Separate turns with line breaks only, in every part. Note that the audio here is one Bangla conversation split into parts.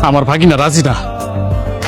আমার ভাগিনা রাজি না,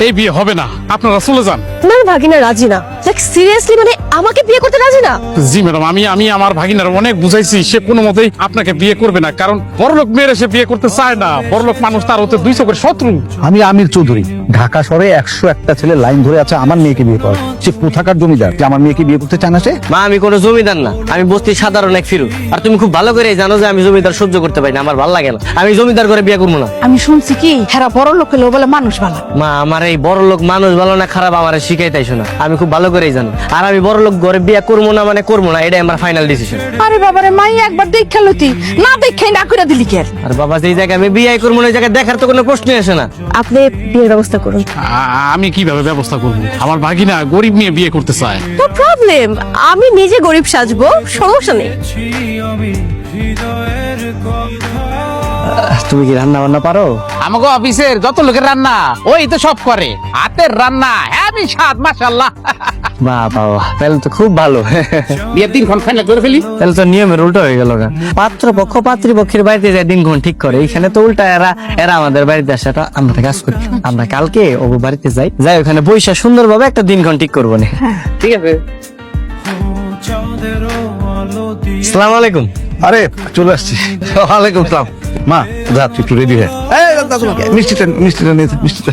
এই বিয়ে হবে না, আপনারা চলে যান।
না ভাগিনা রাজি না, লাইক সিরিয়াসলি মানে আমাকে বিয়ে করতে রাজি না?
জি ম্যাডাম, আমি আমার ভাগিনার অনেক বুঝাইছি, সে কোনো মতেই আপনাকে বিয়ে করবে না, কারণ বড়লোক মেয়ের সে বিয়ে করতে চায় না। বড়লোক মানুষ তার হতে 200 করে শত্রু।
আমি আমির চৌধুরী, ঢাকা শহরে 101টা ছেলে লাইন ধরে আছে আমার মেয়েকে বিয়ে করার। সে কোথাকার জমিদার যে আমার মেয়েকে বিয়ে করতে চায় না? সে
মা, আমি কোনো জমিদার না, আমি বস্তির সাধারণ এক ফিরু। আর তুমি খুব ভালো করে জানো যে আমি জমিদার সহ্য করতে পারি না, আমার ভালো লাগে না। আমি জমিদার করে বিয়ে করবো না।
আমি শুনছি কি হেরা বড় লোক হলেও বলে মানুষ ভালো।
মা, আমার এই বড় লোক মানুষ ভালো না খারাপ আমার শিখাইতেইছো না, আমি খুব ভালো করেই জানি। আর আমি বড় লোক ঘরে বিয়ে করবো না মানে করবো না, এটাই আমার ফাইনাল ডিসিশন।
আরে বাবারে মাই একবার দেখা লতি না, দেখাই না করে দিলি কে?
আর বাবা, যেই জায়গায় আমি বিয়ে করবো না ওই জায়গায় দেখার তো কোনো প্রশ্নই আসে না।
আপনি বিয়ের ব্যবস্থা করুন।
আমি কিভাবে ব্যবস্থা করব? আমার ভাগিনা গরিব মেয়ে বিয়ে করতে চায়।
নো প্রবলেম, আমি নিজে গরিব সাজবো, সমস্যা নেই।
তুমি কি রান্না বান্না পারো?
আমাকে অফিসের যত লোকের রান্না ওই তো সব করে, হাতের রান্না হেভি স্বাদ, মাশাআল্লাহ।
বাহ বাবা, তাহলে তো খুব ভালো।
বিয়ের দিনক্ষণ ফাইনাল করে ফেলি।
তাহলে তো নিয়মের উল্টো হয়ে গেল। পাত্র পক্ষ পাত্রীপক্ষের বাড়িতে যায় দিনক্ষণ ঠিক করে, এখানে তো উল্টা, এরা আমাদের বাড়িতে আসে। আমরা কাজ করি, আমরা কালকে ও বাড়িতে যাই ওখানে বৈশা সুন্দরভাবে একটা দিনক্ষণ ঠিক করবো না। ঠিক আছে। আসসালামু আলাইকুম।
আরে চলে আসছি। ওয়ালাইকুম আসসালাম। মা যা, তুই একটু রেডি হয়ে মিষ্টিটা নিয়ে মিষ্টিটা।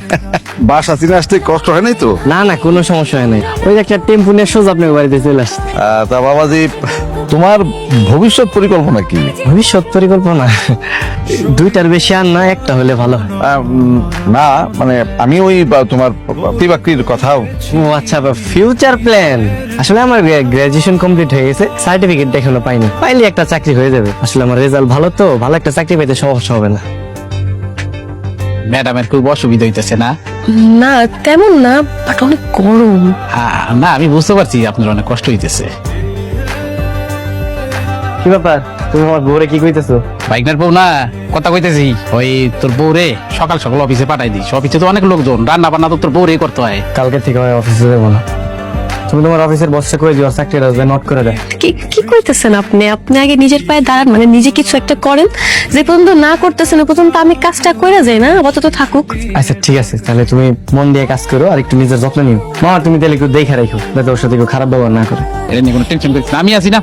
বাসা চিনে আসতে কষ্ট হয় নাই তো?
না না, কোনো সমস্যা হয় নাই, ওই যে একটা টেম্পু নিয়ে সোজা আপনার বাড়িতে চলে আসছে।
তা বাবাজি, তোমার ভবিষ্যৎ পরিকল্পনা কি?
ভবিষ্যৎ পরিকল্পনা দুইটার বেশি আর না, একটা হলে ভালো হয়।
না মানে আমি ওই তোমার চাকরির কথাও।
ও আচ্ছা, ফিউচার প্ল্যান। আসলে আমার গ্রাজুয়েশন কমপ্লিট হয়ে গেছে, সার্টিফিকেট এখনো পাইনি, পাইলে একটা চাকরি হয়ে যাবে। আসলে আমার রেজাল্ট ভালো, তো ভালো একটা চাকরি পেতে সমস্যা হবে না।
ম্যাডামের খুব অসুবিধা হইতেছে না?
না তেমন না, বাট অনেক গরম।
না, আমি বুঝতে পারছি আপনার অনেক কষ্ট হইতেছে।
কি ব্যাপার, তুমি আমার বউরে কি কইতেছো?
বাইকনার বউ না, কথা কইতেছি ওই তোর বউরে সকাল সকাল অফিসে পাঠাই দিস। অফিসে তো অনেক লোকজন, রান্না বান্না তো তোর বউরে করতে হয়।
কালকে থেকে আমি অফিসে যাবো না। তুমি তোমার অফিসের বসে কই দিও চাকরিটা নোট করে দেয়।
কি কি কইতেছেন আপনি? আপনি আগে নিজের পায়ে দাঁড়ান, মানে নিজে কিছু একটা করেন। যে পর্যন্ত না করতেছেন ওই পর্যন্ত আমি কাজটা করে যাই না, আপাতত থাকুক।
আচ্ছা ঠিক আছে, তাহলে তুমি মন দিয়ে কাজ করো আর একটু নিজের যত্ন নিও। মামা, তুমি তাহলে একটু দেখে রাখো যাতে ওর সাথে কেউ খারাপ ব্যবহার না করে।
এটা নিয়ে কোনো টেনশন করিস না, আমি আছি না।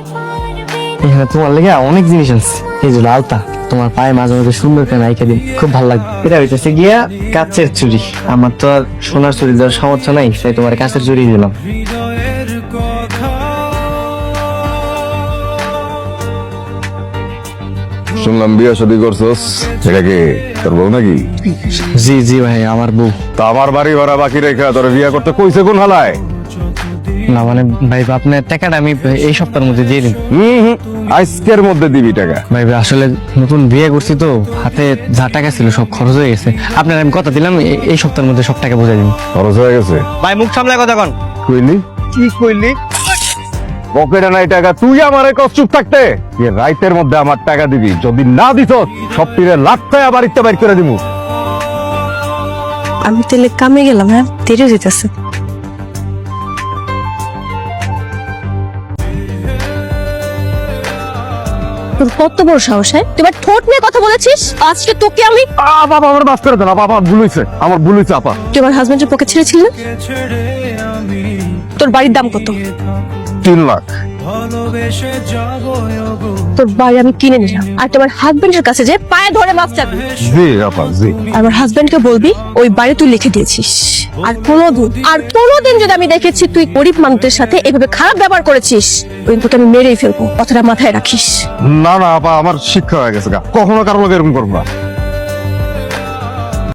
এখানে তোমার লেগে অনেক জিনিস আছে। এই যে আলতা, তোমার পায়ে মাঝে মাঝে সুন্দর করে নাইকে দিন, খুব ভালো লাগবে। এটা হইতেছে গিয়া কাচের চুড়ি। আমার তো আর সোনার চুড়ি দেওয়ার সামর্থ্য নাই, তাই তোমার কাচের চুড়ি দিলাম।
শুনলাম বিয়ে শাদী করছস, এটা কি তোর বউ নাকি?
জি জি ভাই, আমার বউ।
তা আমার বাড়ি ভাড়া বাকি রেখা তোর বিয়ে করতে কইছে কোন হালায়?
না মানে ভাই, আপনার টাকাটা আমি এই সপ্তাহের মধ্যে দিয়ে দিন।
আজকের মধ্যে দিবি টাকা?
ভাই আসলে নতুন বিয়ে করছি তো, হাতে যা টাকা ছিল সব খরচ হয়ে গেছে। আপনার আমি কথা দিলাম এই সপ্তাহের মধ্যে সব টাকা বুঝাই দিন।
খরচ হয়ে গেছে?
ভাই মুখ সামলায় কথা কন।
কইলি
কি কইলি?
পকেটে নাই টাকা, তুই আমারে কষ্ট চুপ থাকতে রাইতের মধ্যে আমার টাকা দিবি। যদি না দিস সব তীরে লাটকায়া বাড়িতে বাইর করে দিমু।
আমি তাহলে কামে গেলাম। হ্যাঁ, দেরি হইতেছে। তোর কত বড় সাহস! হ্যাঁ, তুই ঠোঁট নিয়ে কথা বলেছিস। আজকে তোকে আমি
বাবা আমার মাফ করে দেন, বাবা ভুল হইছে, আমার ভুল হইছে আপা।
তুই আমার হাজবেন্ডের পকেট ছেড়েছিলি না? তোর বাড়ির দাম কত?
3 লাখ।
তোর বাড়ি আমি কিনে নিলাম, আর তোমার হাজবেন্ডের কাছে যে পায়ে ধরে মাফ চাবি।
জি আপা জি।
আমার হাজবেন্ডকে বলবি ওই বাড়ি তুই লিখে দিয়েছিস। আর কোনোদিন যদি আমি দেখেছি তুই গরিব মানুষের সাথে এভাবে খারাপ ব্যবহার করেছিস, ওই তোকে আমি মেরেই ফেলবো, কথাটা মাথায় রাখিস।
না না আপা, আমার শিক্ষা হয়ে গেছে, কখনো কারো লোক এরকম করবো না।